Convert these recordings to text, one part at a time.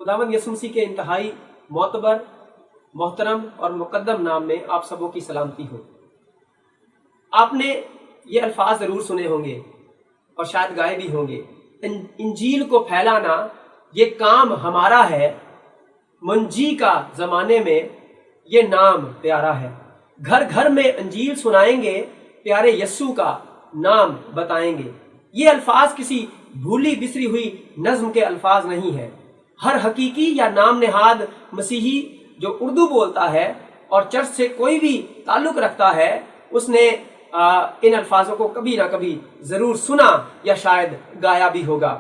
खुदावंद यीशु मसीह के इंतहाई मोतबर, मोहतरम और मुकद्दम नाम में आप सबों की सलामती हो। आपने ये अल्फाज ज़रूर सुने होंगे और शायद गाए भी होंगे, इंजील को फैलाना ये काम हमारा है, मुंजी का ज़माने में ये नाम प्यारा है। घर घर में इंजील सुनाएंगे, प्यारे यस्सू का नाम बताएंगे। ये अल्फाज किसी भूली बिसरी हुई नज्म के अल्फाज नहीं है। हर हकीकी या नाम नेहाद मसीही जो उर्दू बोलता है और चर्च से कोई भी ताल्लुक़ रखता है, उसने इन अल्फाजों को कभी ना कभी ज़रूर सुना या शायद गाया भी होगा।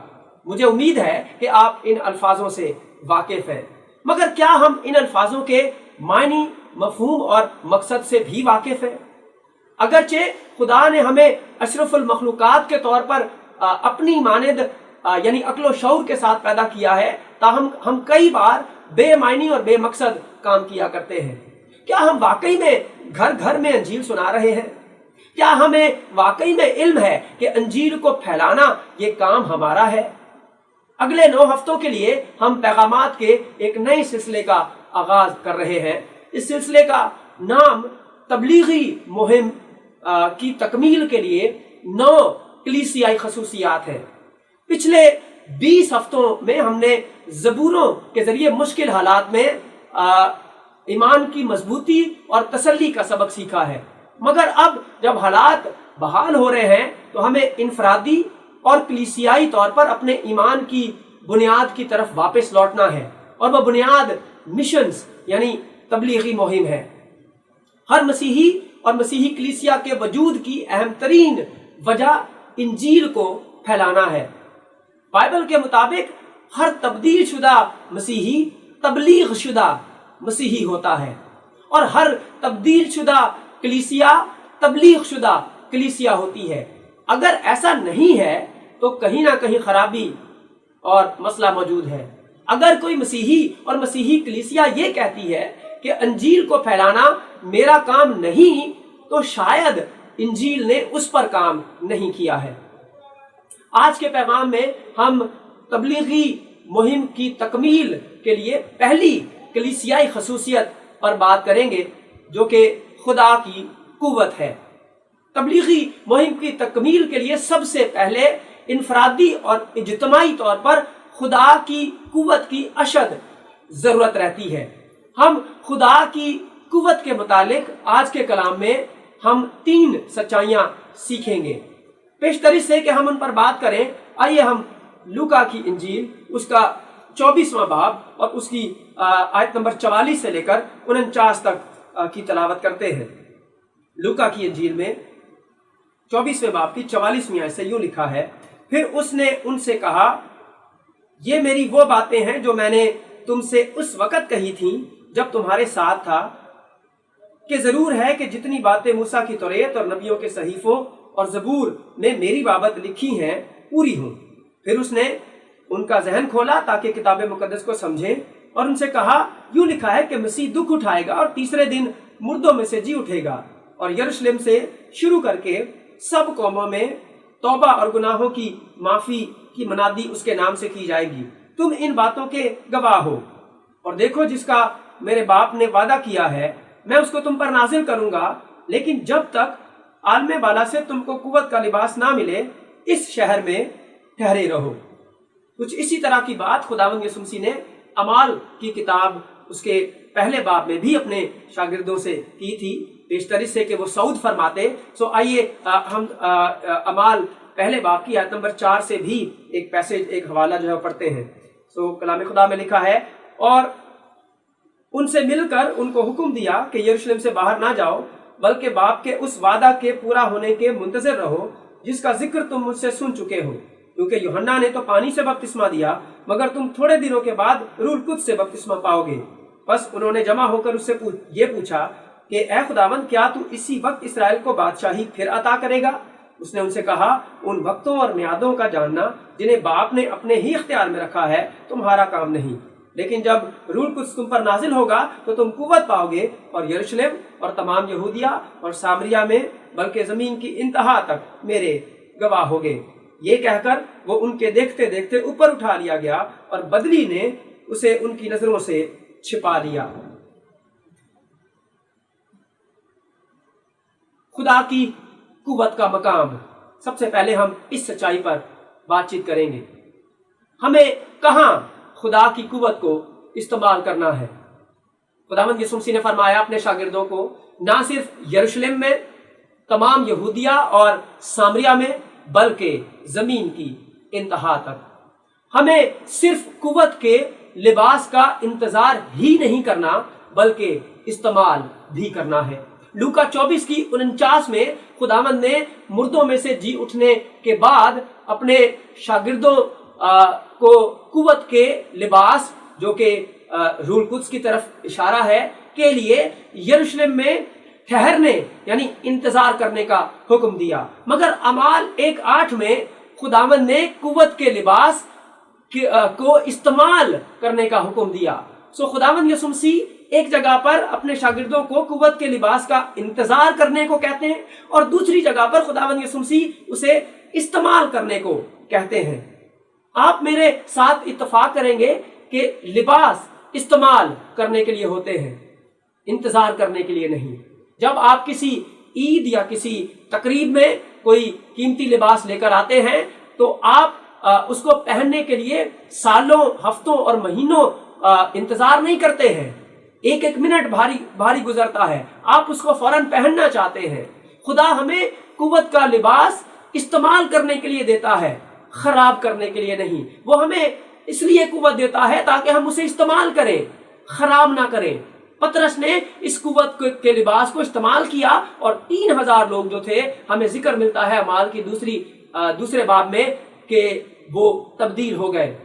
मुझे उम्मीद है कि आप इन अल्फाजों से वाकिफ़ हैं, मगर क्या हम इन अल्फाजों के मायनी, मफहूम और मकसद से भी वाकिफ़ हैं? अगरचे खुदा ने हमें अशरफुल मखलूकात के तौर पर अपनी मानद यानी अक्लो शऊर के साथ पैदा किया है, ताहम हम कई बार बेमायनी और बेमकसद काम किया करते हैं। क्या हम वाकई में घर घर में अंजील सुना रहे हैं? क्या हमें वाकई में इल्म है कि अंजील को फैलाना ये काम हमारा है? अगले 9 हफ्तों के लिए हम पैगामात के एक नए सिलसिले का आगाज कर रहे हैं। इस सिलसिले का नाम तबलीगी मुहिम की तकमील के लिए 9 कलीसियाई खसूसियात है। पिछले 20 हफ्तों में हमने ज़बूरों के जरिए मुश्किल हालात में ईमान की मजबूती और तसल्ली का सबक सीखा है, मगर अब जब हालात बहाल हो रहे हैं तो हमें इनफरादी और कलीसियाई तौर पर अपने ईमान की बुनियाद की तरफ वापस लौटना है, और वह बुनियाद मिशंस यानी तबलीगी मुहिम है। हर मसीही और मसीही कलीसिया के वजूद की अहम तरीन वजह इंजील को फैलाना है। बाइबल के मुताबिक हर तब्दील शुदा मसीही तबलीग शुदा मसीही होता है, और हर तब्दील शुदा कलीसिया तबलीग शुदा कलीसिया होती है। अगर ऐसा नहीं है तो कहीं ना कहीं खराबी और मसला मौजूद है। अगर कोई मसीही और मसीही कलीसिया ये कहती है कि अंजील को फैलाना मेरा काम नहीं, तो शायद इंजील ने उस पर काम नहीं किया है। आज के पैगाम में हम तबलीगी मुहिम की तकमील के लिए पहली कलीसियाई खसूसियत पर बात करेंगे, जो कि खुदा की कुव्वत है। तबलीगी मुहिम की तकमील के लिए सबसे पहले इनफरादी और इज्तिमाई तौर पर खुदा की कुव्वत की अशद ज़रूरत रहती है। हम खुदा की कुव्वत के मुतालिक आज के कलाम में हम 3 सच्चाइयाँ सीखेंगे। पेशतरी से कि हम उन पर बात करें, आइए हम लूका की इंजील उसका 24वां बाब और उसकी आयत नंबर 44 से लेकर 49 तक की तलावत करते हैं। लूका की इंजील में 24वें बाब की 44वीं आयत से यूं लिखा है, फिर उसने उनसे कहा, ये मेरी वो बातें हैं जो मैंने तुमसे उस वक़्त कही थी जब तुम्हारे साथ था, कि ज़रूर है कि जितनी बातें मूसा की तौरात और नबियों के सहीफों और ज़बूर ने मेरी बाबत लिखी हैं पूरी हों। फिर उसने उनका जहन खोला ताकि किताब मुकद्दस को समझें, और उनसे कहा, यूं लिखा है कि मसीह दुख उठाएगा और तीसरे दिन मुर्दों में से जी उठेगा, और यरूशलेम से शुरू करके सब कौमों में तौबा और गुनाहों की माफ़ी की मनादी उसके नाम से की जाएगी। तुम इन बातों के गवाह हो। और देखो, जिसका मेरे बाप ने वादा किया है मैं उसको तुम पर नाजिल करूंगा, लेकिन जब तक आलमे बाला से तुमको कुव्वत का लिबास ना मिले, इस शहर में ठहरे रहो। कुछ इसी तरह की बात खुदावंद यीशु मसीह ने अमाल की किताब उसके पहले बाब में भी अपने शागिर्दों से की थी, पेशतरी से कि वो सऊद फरमाते। सो आइए हम अमाल पहले बाब की आयत नंबर 4 से भी एक पैसेज, एक हवाला जो है पढ़ते हैं। सो कलाम खुदा में लिखा है, और उनसे मिलकर उनको हुक्म दिया कि यरूशलेम से बाहर ना जाओ, बल्कि बाप के उस वादा के पूरा होने के मुंतज़िर रहो जिसका जिक्र तुम मुझसे सुन चुके हो। क्योंकि यूहन्ना ने तो पानी से बपतिस्मा दिया, मगर तुम थोड़े दिनों के बाद रूह कुद्स से बपतिस्मा पाओगे। बस उन्होंने जमा होकर उससे ये पूछा कि ए खुदावंद, क्या तू इसी वक्त इसराइल को बादशाही फिर अता करेगा? उसने उनसे कहा, उन वक्तों और मियादों का जानना जिन्हें बाप ने अपने ही इख्तियार में रखा है तुम्हारा काम नहीं, लेकिन जब रूह कुद्स तुम पर नाजिल होगा तो तुम कुव्वत पाओगे, और यरूशलेम और तमाम यहूदिया और सामरिया में बल्कि जमीन की इंतहा तक मेरे गवाह होगे। ये कहकर वो उनके देखते देखते ऊपर उठा लिया गया, और बदली ने उसे उनकी नजरों से छिपा लिया। खुदा की कुव्वत का मकाम, सबसे पहले हम इस सच्चाई पर बातचीत करेंगे। हमें कहाँ खुदा की कुव्वत को इस्तेमाल करना है। खुदावंद यीशु मसीह ने फरमाया अपने शागिर्दों को, ना सिर्फ यरूशलेम में, तमाम यहूदिया और सामरिया में, बल्कि जमीन की इंतहा तक। हमें सिर्फ कुव्वत के लिबास का इंतजार ही नहीं करना, बल्कि इस्तेमाल भी करना है। लूका 24:49 में खुदावंद ने मुर्दों में से जी उठने के बाद अपने शागिर्दों को कुव्वत के लिबास, जो कि रूल कुद्स की तरफ इशारा है, के लिए यरूशलेम में ठहरने यानी इंतजार करने का हुक्म दिया। मगर अमाल 1:8 में खुदावंद ने कुव्वत के लिबास को इस्तेमाल करने का हुक्म दिया। सो खुदावंद यीशु मसीह एक जगह पर अपने शागिर्दों को कुव्वत के लिबास का इंतजार करने को कहते हैं और दूसरी जगह पर खुदावंद यीशु मसीह उसे इस्तेमाल करने को कहते हैं। आप मेरे साथ इत्तेफाक करेंगे कि लिबास इस्तेमाल करने के लिए होते हैं, इंतजार करने के लिए नहीं। जब आप किसी ईद या किसी तकरीब में कोई कीमती लिबास लेकर आते हैं तो आप उसको पहनने के लिए सालों, हफ्तों और महीनों इंतजार नहीं करते हैं। एक एक मिनट भारी गुजरता है, आप उसको फौरन पहनना चाहते हैं। खुदा हमें कुव्वत का लिबास इस्तेमाल करने के लिए देता है, खराब करने के लिए नहीं। वो हमें इसलिए कुव्वत देता है ताकि हम उसे इस्तेमाल करें, खराब ना करें। पतरस ने इस कुव्वत के लिबास को इस्तेमाल किया और 3000 लोग जो थे, हमें जिक्र मिलता है अमाल की दूसरे बाब में कि वो तब्दील हो गए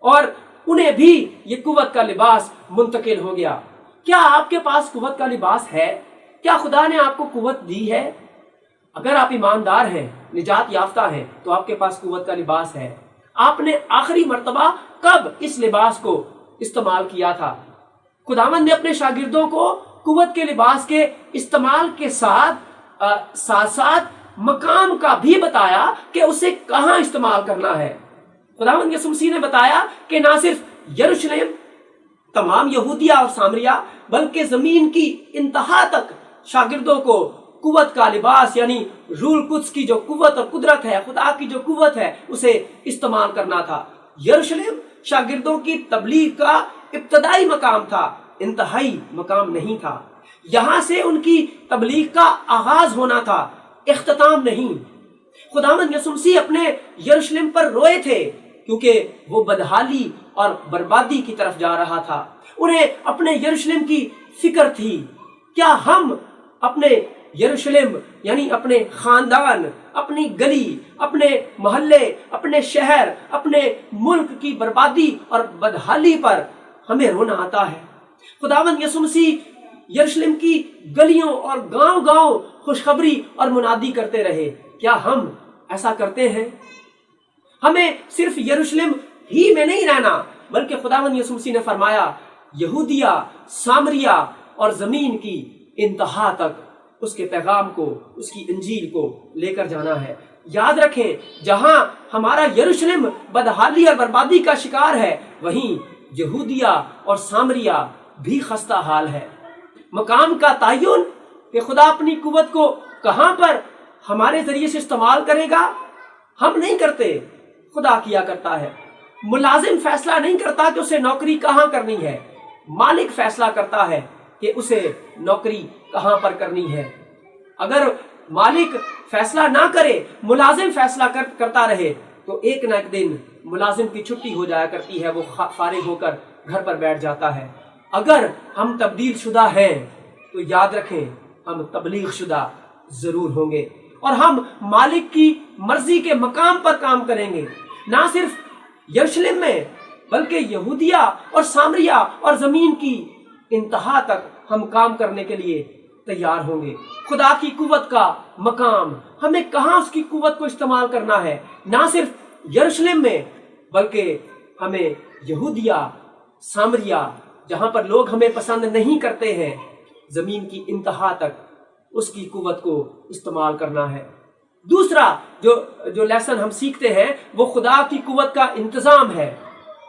और उन्हें भी ये कुव्वत का लिबास मुंतकिल हो गया। क्या आपके पास कुव्वत का लिबास है? क्या खुदा ने आपको कुव्वत दी है? अगर आप ईमानदार हैं, निजात याफ्ता हैं, तो आपके पास कुव्वत का लिबास है। आपने आखिरी मर्तबा कब इस लिबास को इस्तेमाल किया था? खुदावंद ने अपने शागिर्दों को कुव्वत के लिबास के इस्तेमाल के साथ साथ मकाम का भी बताया कि उसे कहाँ इस्तेमाल करना है। खुदावंद यीशु मसीह ने बताया कि ना सिर्फ यरूशलेम, तमाम यहूदिया और सामरिया, बल्कि जमीन की इंतहा तक शागिर्दों को कुव्वत का लिबास यानी रूल कुद्स की जो कुव्वत और कुदरत है, खुदा की जो कुव्वत है, उसे इस्तेमाल करना था। यरूशलेम शागिर्दों की तबलीग का इब्तदाई मकाम था, इंतहाई मकाम नहीं था। यहां से उनकी तबलीग का आगाज होना था, इख्तिताम नहीं। खुदावंद यीशु मसीह अपने यरूशलेम पर रोए थे क्योंकि वो बदहाली और बर्बादी की तरफ जा रहा था। उन्हें अपने यरूशलेम की फिक्र थी। क्या हम अपने यरूशलेम यानी अपने खानदान, अपनी गली, अपने मोहल्ले, अपने शहर, अपने मुल्क की बर्बादी और बदहाली पर हमें रोना आता है? खुदावंद यीशु मसीह यरूशलेम की गलियों और गांव-गांव खुशखबरी और मुनादी करते रहे। क्या हम ऐसा करते हैं? हमें सिर्फ यरूशलेम ही में नहीं रहना, बल्कि खुदावंद यीशु मसीह ने फरमाया यहूदिया, सामरिया और जमीन की इंतहा तक उसके पैगाम को, उसकी इंजील को लेकर जाना है। याद रखें, जहां हमारा यरूशलेम बदहाली और बर्बादी का शिकार है, वहीं यहूदिया और सामरिया भी खस्ता हाल है। मकाम का तयन कि खुदा अपनी कुव्वत को कहां पर हमारे जरिए से इस्तेमाल करेगा, हम नहीं करते, खुदा किया करता है। मुलाजिम फैसला नहीं करता कि उसे नौकरी कहां करनी है, मालिक फैसला करता है कि उसे नौकरी कहां पर करनी है। अगर मालिक फैसला ना करे, मुलाजिम फैसला करता रहे, तो एक ना एक दिन मुलाजिम की छुट्टी हो जाया करती है, वो फारिग होकर घर पर बैठ जाता है। अगर हम तब्दील शुदा हैं तो याद रखें, हम तबलीग शुदा जरूर होंगे और हम मालिक की मर्जी के मकाम पर काम करेंगे। ना सिर्फ यरूशलेम में, बल्कि यहूदिया और सामरिया और जमीन की इंतहा तक हम काम करने के लिए तैयार होंगे। खुदा की कुव्वत का मकाम, हमें कहाँ उसकी कुव्वत को इस्तेमाल करना है? ना सिर्फ यरूशलेम में, बल्कि हमें यहूदिया, सामरिया, जहां पर लोग हमें पसंद नहीं करते हैं, जमीन की इंतहा तक उसकी कुव्वत को इस्तेमाल करना है। दूसरा जो लेसन हम सीखते हैं वो खुदा की कुव्वत का इंतजाम है,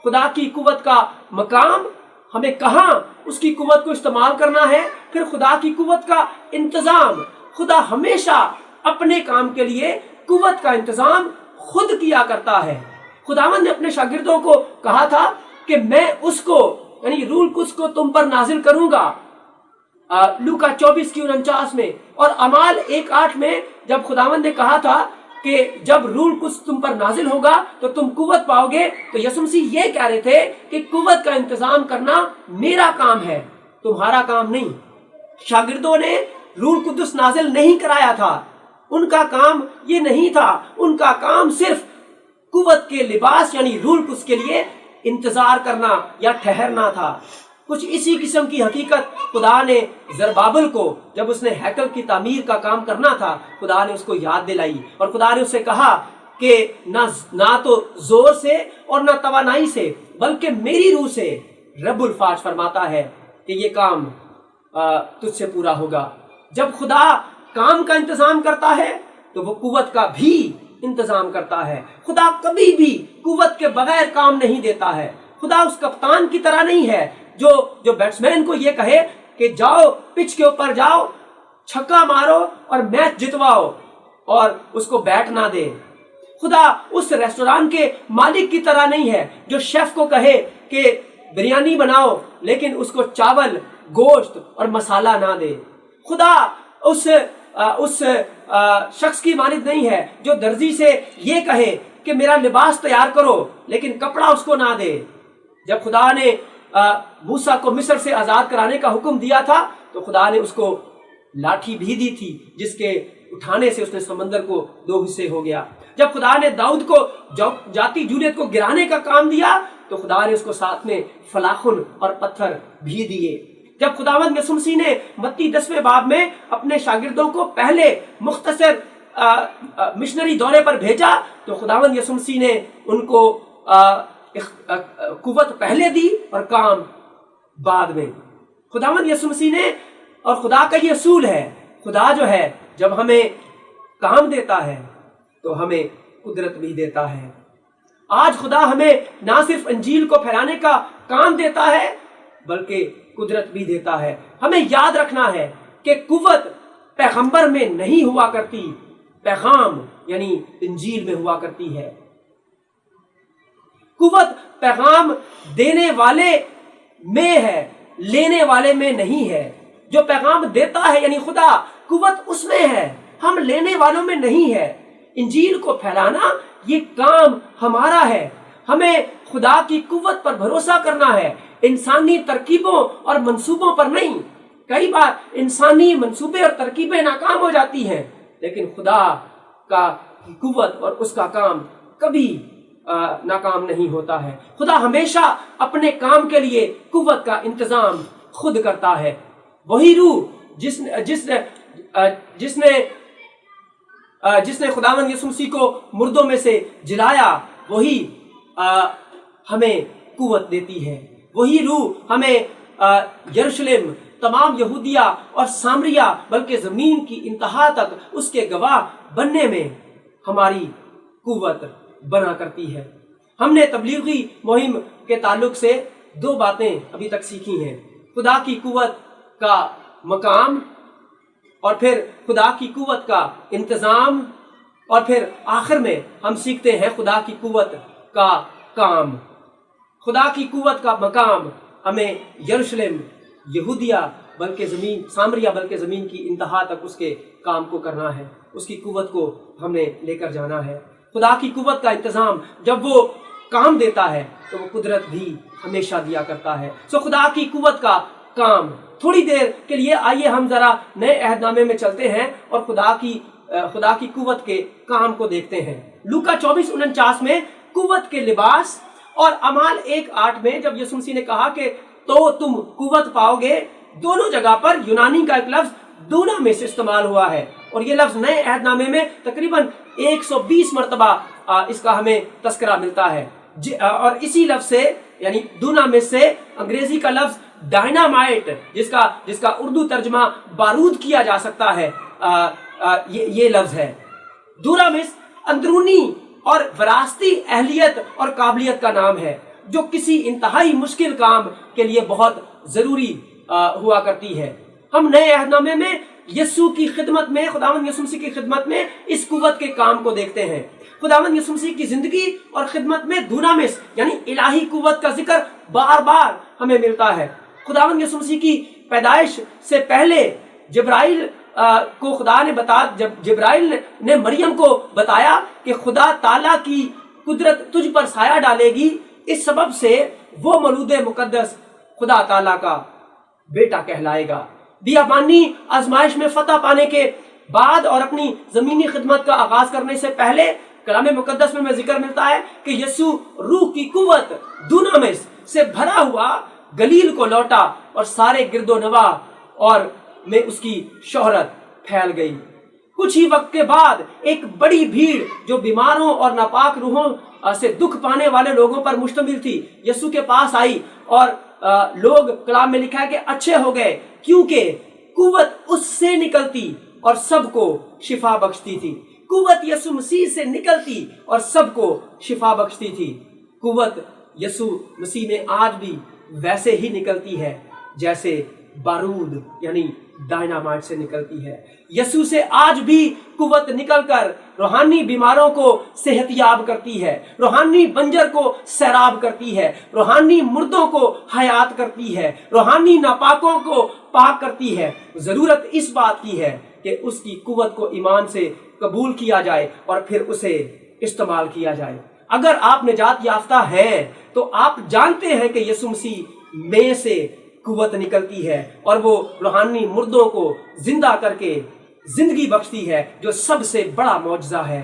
खुदा की कुव्वत का मकाम, हमें कहाँ उसकी कुव्वत को इस्तेमाल करना है, फिर खुदा की कुव्वत का इंतजाम। खुदा हमेशा अपने काम के लिए कुव्वत का इंतजाम खुद किया करता है। खुदावंद ने अपने शागिर्दों को कहा था कि मैं उसको यानी रूल कुद्स को तुम पर नाजिल करूंगा, लूका 24:49 में। और अमाल 1:8 में जब खुदावंद ने कहा था कि जब रूल कुद्स तुम पर नाजिल होगा तो तुम कुव्वत पाओगे, तो यीशु मसीह ये कह रहे थे कि कुव्वत का इंतजाम करना मेरा काम है, तुम्हारा काम नहीं। शागिर्दों ने रूल कुद्स नाजिल नहीं कराया था, उनका काम ये नहीं था। उनका काम सिर्फ कुव्वत के लिबास यानी रूल कुद्स के लिए इंतजार करना या ठहरना था। कुछ इसी किस्म की हकीकत खुदा ने जरबाबिल को, जब उसने हैकल की तामीर का काम करना था, खुदा ने उसको याद दिलाई और खुदा ने उससे कहा कि ना तो जोर से और ना तवानाई से, बल्कि मेरी रूह से रब्बुल फाज फरमाता है कि ये काम तुझसे पूरा होगा। जब खुदा काम का इंतजाम करता है तो वो कुव्वत का भी इंतजाम करता है। खुदा कभी भी कुव्वत के बगैर काम नहीं देता है। खुदा उस कप्तान की तरह नहीं है जो बैट्समैन को ये कहे कि जाओ पिच के ऊपर जाओ, छक्का मारो और मैच जितवाओ, और उसको बैट ना दे। खुदा उस रेस्टोरेंट के मालिक की तरह नहीं है जो शेफ को कहे कि बिरयानी बनाओ लेकिन उसको चावल, गोश्त और मसाला ना दे। खुदा उस शख्स की मानिद नहीं है जो दर्जी से ये कहे कि मेरा लिबास तैयार करो लेकिन कपड़ा उसको ना दे। जब खुदा ने मूसा को मिस्र से आजाद कराने का हुक्म दिया था तो खुदा ने उसको लाठी भी दी थी जिसके उठाने से उसने समंदर को 2 हिस्से हो गया। जब खुदा ने दाऊद को जाती जूलियत को गिराने का काम दिया तो खुदा ने उसको साथ में फलाखुन और पत्थर भी दिए। जब खुदावंद यीशु मसीह ने मत्ती 10वें बाब में अपने शागिर्दों को पहले मुख्तसर मिशनरी दौरे पर भेजा तो खुदावंद यीशु मसीह ने उनको कुव्वत पहले दी और काम बाद में। खुदावंद यीशु मसीह ने, और खुदा का ये असूल है, खुदा जो है जब हमें काम देता है तो हमें कुदरत भी देता है। आज खुदा हमें ना सिर्फ इंजील को फैलाने का काम देता है बल्कि कुदरत भी देता है। हमें याद रखना है कि कुव्वत पैगंबर में नहीं हुआ करती, पैगाम यानी इंजील में हुआ करती है। कुव्वत पैगाम देने वाले में है, लेने वाले में नहीं है। जो पैगाम देता है यानी खुदा, कुव्वत उसमें है, हम लेने वालों में नहीं है। इंजील को फैलाना ये काम हमारा है। हमें खुदा की कुव्वत पर भरोसा करना है, इंसानी तरकीबों और मंसूबों पर नहीं। कई बार इंसानी मंसूबे और तरकीबें नाकाम हो जाती हैं, लेकिन खुदा का कुव्वत और उसका काम कभी नाकाम नहीं होता है। खुदा हमेशा अपने काम के लिए कुव्वत का इंतजाम खुद करता है। वही रूह जिसने खुदावंद यीशु मसीह को मुर्दों में से जिलाया, वही हमें कुव्वत देती है। वही रूह हमें यरूशलेम, तमाम यहूदिया और सामरिया बल्कि जमीन की इंतहा तक उसके गवाह बनने में हमारी कुव्वत बना करती है। हमने तबलीगी मुहिम के ताल्लुक से 2 बातें अभी तक सीखी हैं, खुदा की कुव्वत का मकाम और फिर खुदा की कुव्वत का इंतजाम, और फिर आखिर में हम सीखते हैं खुदा की कुव्वत का काम। खुदा की कुव्वत का मकाम हमें यरूशलेम, यहूदिया बल्कि ज़मीन, सामरिया बल्कि ज़मीन की इंतहा तक उसके काम को करना है, उसकी कुव्वत को हमें लेकर जाना है। खुदा की कुव्वत का इंतज़ाम जब वो काम देता है तो वो कुदरत भी हमेशा दिया करता है। सो खुदा की कुव्वत का काम, थोड़ी देर के लिए आइए हम जरा नए अहदनामे में चलते हैं और खुदा की कुव्वत के काम को देखते हैं। लूका 24:49 में कुव्वत के लिबास, और अमाल 1:8 में जब यीशु मसीह ने कहा कि तो तुम कुव्वत पाओगे, दोनों जगह पर यूनानी का एक लफ्ज दूना में से इस्तेमाल हुआ है, और ये लफ्ज नए अहदनामे में तकरीबन 120 मरतबा इसका हमें तस्करा मिलता है। और इसी लफ्ज से यानी दूना में से अंग्रेजी का लफ्ज डायनामाइट, जिसका उर्दू तर्जमा बारूद किया जा सकता है, ये लफ्ज है। दूनामिस अंदरूनी और विरासती अहलियत और काबिलियत का नाम है जो किसी इंतहाई मुश्किल काम के लिए बहुत ज़रूरी हुआ करती है। हम नए अहदनामे में यीशु की खिदमत में, खुदावंद यीशु मसीह की खिदमत में इस कुव्वत के काम को देखते हैं। खुदावंद यीशु मसीह की जिंदगी और खिदमत में दुनामिस यानी इलाही कुव्वत का जिक्र बार बार हमें मिलता है। खुदावंद यीशु मसीह की पैदाइश से पहले जिब्राइल को खुदा ने जब जिब्राइल ने मरियम को बताया कि खुदा ताला की कुदरत तुझ पर साया डालेगी, इस सबब से वो मौलूद मुकद्दस खुदा ताला का बेटा कहलाएगा। बियाबानी आजमाइश में फतह पाने के बाद और अपनी जमीनी खिदमत का आगाज करने से पहले कलाम मुकद्दस में जिक्र मिलता है कि यीशु रूह की कुव्वत दुनामिस से भरा हुआ गलील को लौटा और सारे गिरदो नवा और में उसकी शोहरत फैल गई। कुछ ही वक्त के बाद एक बड़ी भीड़ जो बीमारों और नापाक रूहों से दुख पाने वाले लोगों पर मुश्तमिल थी, यीशु के पास आई और लोग, कलाम में लिखा है कि अच्छे हो गए, क्योंकि कुव्वत उससे निकलती और सबको शिफा बख्शती थी। कुव्वत यीशु मसीह से निकलती और सबको शिफा बख्शती थी। कुव्वत यीशु मसीह में आज भी वैसे ही निकलती है जैसे बारूद यानी डायनामाइट से निकलती है। यीशु से आज भी कुव्वत निकलकर रूहानी बीमारों को सेहतयाब करती है, रूहानी बंजर को सैराब करती है, रूहानी मुर्दों को हयात करती है, रूहानी नापाकों को पाक करती है। जरूरत इस बात की है कि उसकी कुव्वत को ईमान से कबूल किया जाए और फिर उसे इस्तेमाल किया जाए। अगर आप निजात याफ्ता हैं तो आप जानते हैं कि यीशु मसीह में से कुव्वत निकलती है और वो रूहानी मुर्दों को जिंदा करके जिंदगी बख्शती है, जो सबसे बड़ा मौजज़ा है।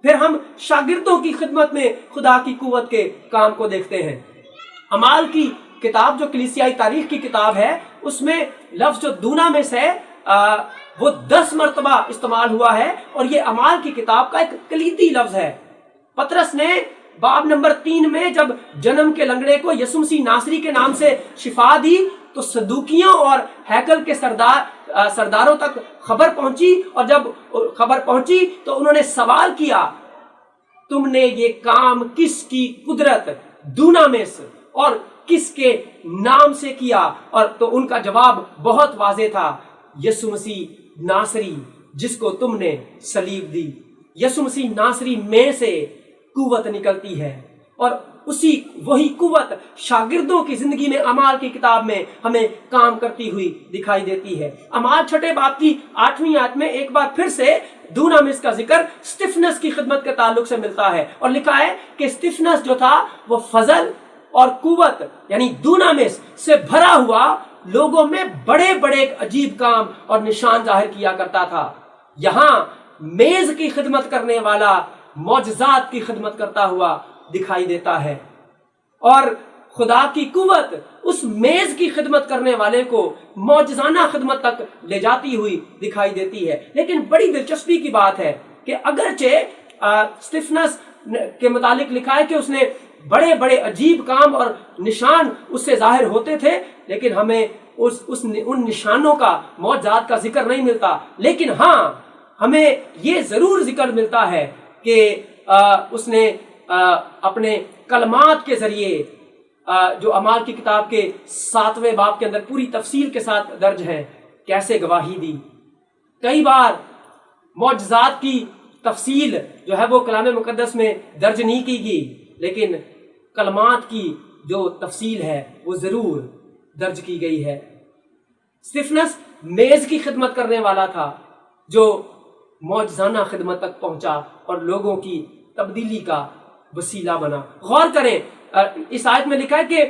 फिर हम शागिर्दों की खिदमत में खुदा की कुव्वत के काम को देखते हैं। अमाल की किताब जो कलीसियाई तारीख की किताब है, उसमें लफ्ज जो दुनामिस है वो 10 मरतबा इस्तेमाल हुआ है और ये अमाल की किताब का एक कलीदी लफ्ज है। पतरस ने बाब नंबर 3 में जब जन्म के लंगड़े को यीशु मसीह नासरी के नाम से शिफा दी तो सदूकियों और हैकल के सरदारों तक खबर पहुंची, और जब खबर पहुंची तो उन्होंने सवाल किया, तुमने ये काम किसकी कुदरत दुनामिस और किसके नाम से किया? और तो उनका जवाब बहुत वाज़ेह था, यीशु मसीह नासरी जिसको तुमने सलीब दी। यीशु मसीह नासरी में से कुव्वत निकलती है और वही कुव्वत शागिर्दों की जिंदगी में अमाल की किताब में हमें काम करती हुई दिखाई देती है। अमाल 6 बाब की 8वीं आयत में एक बार फिर से दुनामिस का जिक्र स्टिफनस की खिदमत के ताल्लुक से मिलता है और लिखा है कि स्टिफनस जो था वो फजल और कुव्वत यानी दुनामिस से भरा हुआ लोगों में बड़े बड़े अजीब काम और निशान जाहिर किया करता था। यहाँ मेज की खिदमत करने वाला मौजज़ात की खिदमत करता हुआ दिखाई देता है और खुदा की कुव्वत उस मेज की खिदमत करने वाले को मौजज़ाना खिदमत तक ले जाती हुई दिखाई देती है। लेकिन बड़ी दिलचस्पी की बात है कि अगरचे स्टिफनस के मुतालिक लिखा है कि उसने बड़े बड़े अजीब काम और निशान उससे जाहिर होते थे, लेकिन हमें उन निशानों का मौजज़ात का जिक्र नहीं मिलता। लेकिन हाँ, हमें ये जरूर जिक्र मिलता है कि उसने अपने कलमात के जरिए जो अमाल की किताब के 7वें बाब के अंदर पूरी तफसील के साथ दर्ज है, कैसे गवाही दी। कई बार मौजज़ात की तफसील जो है वो कलाम मुकद्दस में दर्ज नहीं की गई, लेकिन कलमात की जो तफसील है वो जरूर दर्ज की गई है। स्टिफनस मेज की खिदमत करने वाला था जो मौजज़ाना खिदमत तक पहुंचा और लोगों की तब्दीली का वसीला बना। गौर करें, इस आयत में लिखा है कि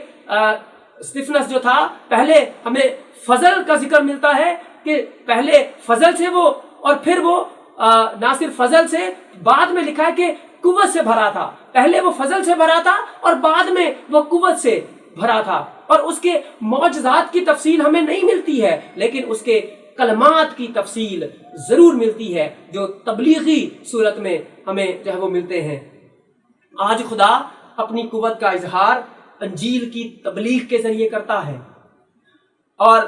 स्टिफनस जो था, पहले हमें फजल का जिक्र मिलता है कि पहले फजल से वो और फिर वो ना सिर्फ फजल से, बाद में लिखा है कि कुव्वत से भरा था। पहले वो फजल से भरा था और बाद में वो कुव्वत से भरा था। और उसके मौजज़ात की तफसील हमें नहीं मिलती है, लेकिन उसके कलमात की तफसील जरूर मिलती है जो तबलीगी सूरत में हमें जो है वो मिलते हैं। आज खुदा अपनी कुव्वत का इजहार अंजील की तबलीग के जरिए करता है और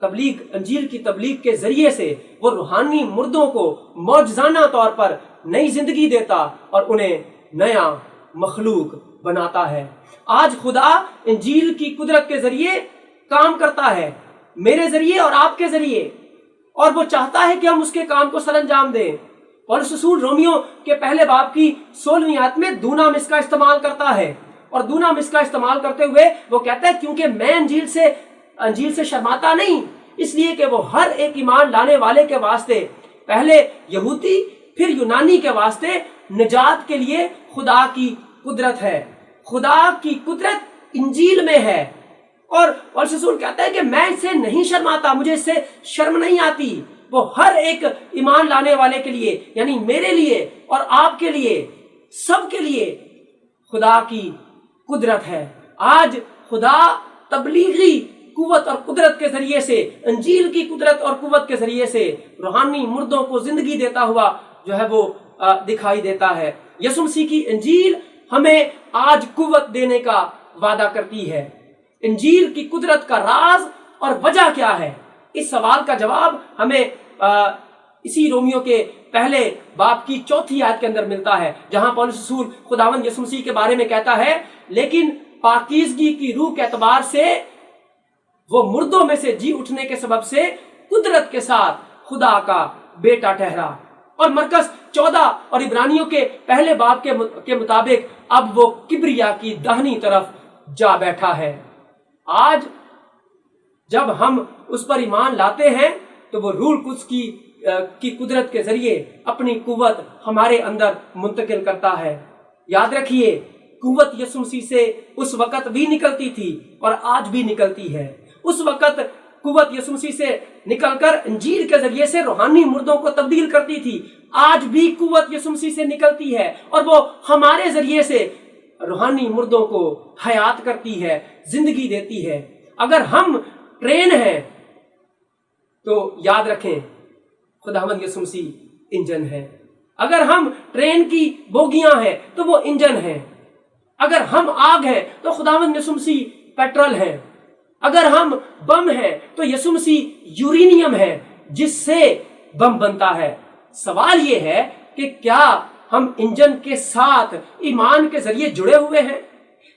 अंजील की तबलीग के जरिए से वो रूहानी मुर्दों को मौजज़ाना तौर पर नई जिंदगी देता और उन्हें नया मखलूक बनाता है। आज खुदा इंजील की कुदरत के जरिए काम करता है, मेरे जरिए और आपके जरिए, और वो चाहता है कि हम उसके काम को सरअंजाम दें। पौलुस रसूल रोमियो के पहले बाब की 16वीं आयत में दूनामिस का इस्तेमाल करता है, और दूनामिस का इस्तेमाल करते हुए वो कहता है क्योंकि मैं अंजील से शर्माता नहीं, इसलिए कि वो हर एक ईमान लाने वाले के वास्ते, पहले यहूदी फिर यूनानी के वास्ते निजात के लिए खुदा की कुदरत है। खुदा की कुदरत इंजील में है। और पौलुस रसूल कहता है कि मैं इससे नहीं शर्माता, मुझे इससे शर्म नहीं आती। वो हर एक ईमान लाने वाले के लिए, यानी मेरे लिए और आपके लिए, सबके लिए खुदा की कुदरत है। आज खुदा तबलीगी कुव्वत और कुदरत के जरिए से, इंजील की कुदरत और कुव्वत के जरिए से रूहानी मुर्दों को जिंदगी देता हुआ जो है वो दिखाई देता है। यीशु मसीह की इंजील हमें आज कुव्वत देने का वादा करती है। इंजील की कुदरत का राज और वजह क्या है, इस सवाल का जवाब हमें इसी रोमियो के पहले बाब की 4वीं आयत के अंदर मिलता है, जहां पौलुस रसूल खुदावंद यीशु मसीह के बारे में कहता है, लेकिन पाकीज़गी की रूह के एतबार से वो मुर्दों में से जी उठने के सबब से कुदरत के साथ खुदा का बेटा ठहरा। और मरकस 14 और इब्रानियों के पहले बाब के मुताबिक अब वो किब्रिया की दाहिनी तरफ जा बैठा है। आज जब हम उस पर ईमान लाते हैं तो वो रूह कुद्स की कुदरत के जरिए अपनी कुव्वत हमारे अंदर मुंतकिल करता है। याद रखिए, कुव्वत यीशु मसीह से उस वक्त भी निकलती थी और आज भी निकलती है। उस वक्त कुव्वत यीशु मसीह से निकलकर इंजील के जरिए से रूहानी मुर्दों को तब्दील करती थी। आज भी कुव्वत यीशु मसीह से निकलती है और वो हमारे जरिए से रूहानी मुर्दों को हयात करती है, जिंदगी देती है। अगर हम ट्रेन हैं तो याद रखें खुदावंद यीशु मसीह इंजन है। अगर हम ट्रेन की बोगियां हैं तो वो इंजन है। अगर हम आग हैं तो खुदावंद यीशु मसीह पेट्रोल है। अगर हम बम हैं तो यीशु मसीह यूरेनियम है जिससे बम बनता है। सवाल ये है कि क्या हम इंजन के साथ ईमान के जरिए जुड़े हुए हैं?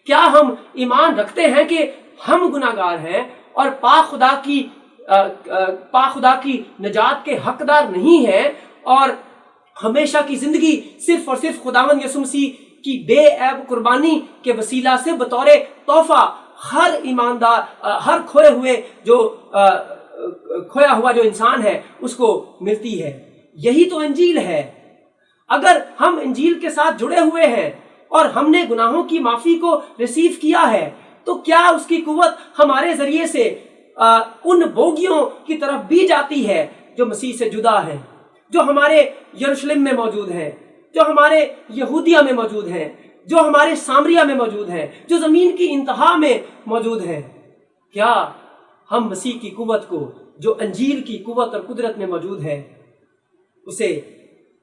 क्या हम ईमान रखते हैं कि हम गुनाहगार हैं और पाक खुदा की निजात के हकदार नहीं हैं और हमेशा की जिंदगी सिर्फ और सिर्फ खुदावंद यीशु मसीह की बेऐब कुर्बानी के वसीला से बतौर तोहफा हर ईमानदार, हर खोया हुआ जो इंसान है उसको मिलती है। यही तो इंजील है। अगर हम इंजील के साथ जुड़े हुए हैं और हमने गुनाहों की माफी को रिसीव किया है तो क्या उसकी कुव्वत हमारे जरिए से उन बोगियों की तरफ भी जाती है जो मसीह से जुदा है, जो हमारे यरूशलेम में मौजूद हैं, जो हमारे यहूदिया में मौजूद हैं, जो हमारे सामरिया में मौजूद हैं, जो जमीन की इंतहा में मौजूद हैं। क्या हम मसीह की कुव्वत को, जो अंजील की कुव्वत और कुदरत में मौजूद है, उसे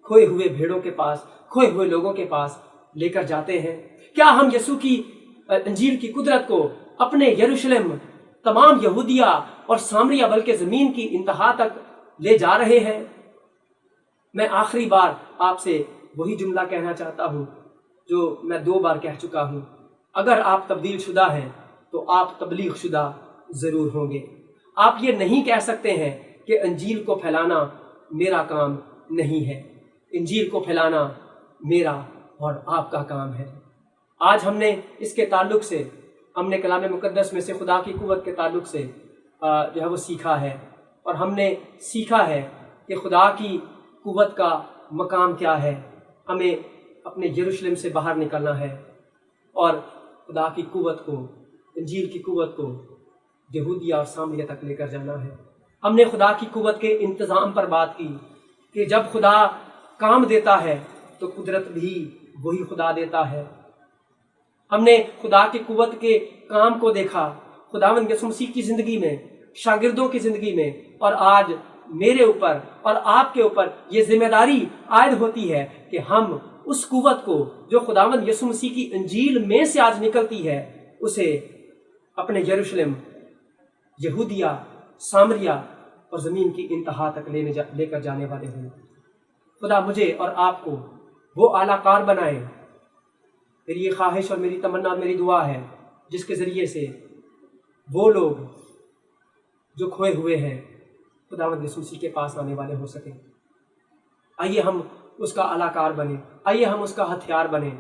खोए हुए भेड़ों के पास, खोए हुए लोगों के पास लेकर जाते हैं? क्या हम यीशु की अंजील की कुदरत को अपने यरूशलेम, तमाम यहूदिया और सामरिया, बल्कि जमीन की इंतहा तक ले जा रहे हैं? मैं आखिरी बार आपसे वही जुमला कहना चाहता हूं जो मैं 2 बार कह चुका हूं। अगर आप तब्दील शुदा हैं तो आप तबलीग शुदा जरूर होंगे। आप ये नहीं कह सकते हैं कि अंजील को फैलाना मेरा काम नहीं है। इंजील को फैलाना मेरा और आपका काम है। आज हमने इसके ताल्लुक से, हमने कलाम मुकद्दस में से खुदा की कुव्वत के ताल्लुक से जो है वो सीखा है, और हमने सीखा है कि खुदा की कुव्वत का मकाम क्या है। हमें अपने यरूशलेम से बाहर निकलना है और खुदा की कुव्वत को, इंजील की कुव्वत को यहूदिया और सामरिया तक लेकर जाना है। हमने खुदा की कुव्वत के इंतज़ाम पर बात की कि जब खुदा काम देता है तो कुदरत भी वही खुदा देता है। हमने खुदा की कुव्वत के काम को देखा खुदावंद यीशु मसीह की ज़िंदगी में, शागिर्दों की ज़िंदगी में, और आज मेरे ऊपर और आपके ऊपर ये जिम्मेदारी आयद होती है कि हम उस कुव्वत को जो खुदावंद यीशु मसीह की इंजील में से आज निकलती है उसे अपने यरूशलेम, यहूदिया, सामरिया और ज़मीन की इंतहा तक लेकर जाने वाले हैं। खुदा मुझे और आपको वो आलाकार बनाए मेरी ये ख्वाहिश और मेरी तमन्ना और मेरी दुआ है जिसके ज़रिए से वो लोग जो खोए हुए हैं खुदावंद यीशु मसीह के पास आने वाले हो सकें। आइए हम उसका अलाकार बने, आइए हम उसका हथियार बने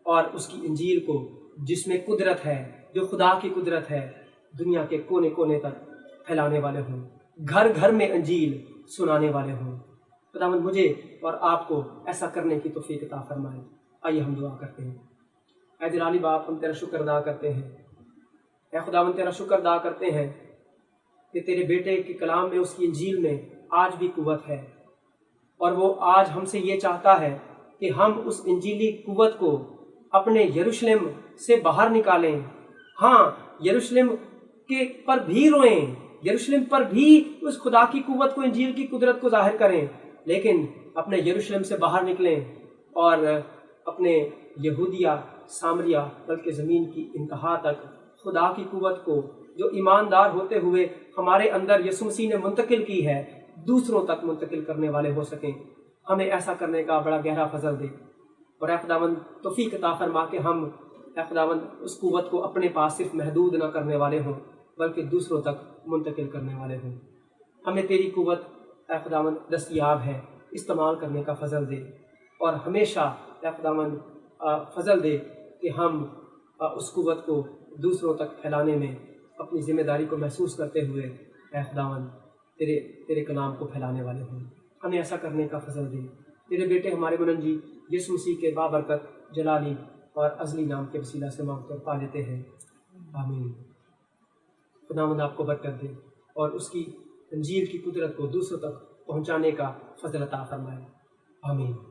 और उसकी इंजील को, जिसमें कुदरत है, जो खुदा की कुदरत है, दुनिया के कोने कोने तक फैलाने वाले हों, घर घर में इंजील सुनाने वाले हों। खुदावंद मुझे और आपको ऐसा करने की तौफीक अता फरमाए। आइए हम दुआ करते हैं। ऐ जलाली बाप, हम तेरा शुक्र अदा करते हैं। ऐ खुदावंद तेरा शुक्र अदा करते हैं कि तेरे बेटे के कलाम में, उसकी इंजील में आज भी कुव्वत है, और वो आज हमसे ये चाहता है कि हम उस इंजीली कुव्वत को अपने यरूशलेम से बाहर निकालें। हाँ, यरूशलेम के पर भी रोएं, यरूशलेम पर भी उस खुदा की कुव्वत को, इंजील की कुदरत को जाहिर करें, लेकिन अपने यरूशलेम से बाहर निकलें और अपने यहूदिया, सामरिया, बल्कि ज़मीन की इंतहा तक खुदा की कुव्वत को, जो ईमानदार होते हुए हमारे अंदर यीशु मसीह ने मुंतकिल की है, दूसरों तक मुंतकिल करने वाले हो सकें। हमें ऐसा करने का बड़ा गहरा फजल दे, और ऐ खुदावंद तौफीक अता फरमा के हम ऐ खुदावंद उस कुव्वत को अपने पास सिर्फ महदूद न करने वाले हों, बल्कि दूसरों तक मुंतकिल करने वाले हों। हमें तेरी कुव्वत ऐ खुदावंद दस्तयाब है, इस्तेमाल करने का फजल दे, और हमेशा ऐ खुदावंद फजल दे कि हम उस कुव्वत को दूसरों तक फैलाने में अपनी ज़िम्मेदारी को महसूस करते हुए ऐ खुदावंद तेरे कलाम को फैलाने वाले हों। हमें ऐसा करने का फजल दे। तेरे बेटे हमारे मुनजी यीशु मसीह के बाबरकत जलाली और अज़ली नाम के वसीला से मांगकर पा लेते हैं, आमीन। खुदावंद आपको बरकत दे और उसकी इंजील की कुदरत को दूसरों तक पहुँचाने का फजल अता फरमाए, आमीन।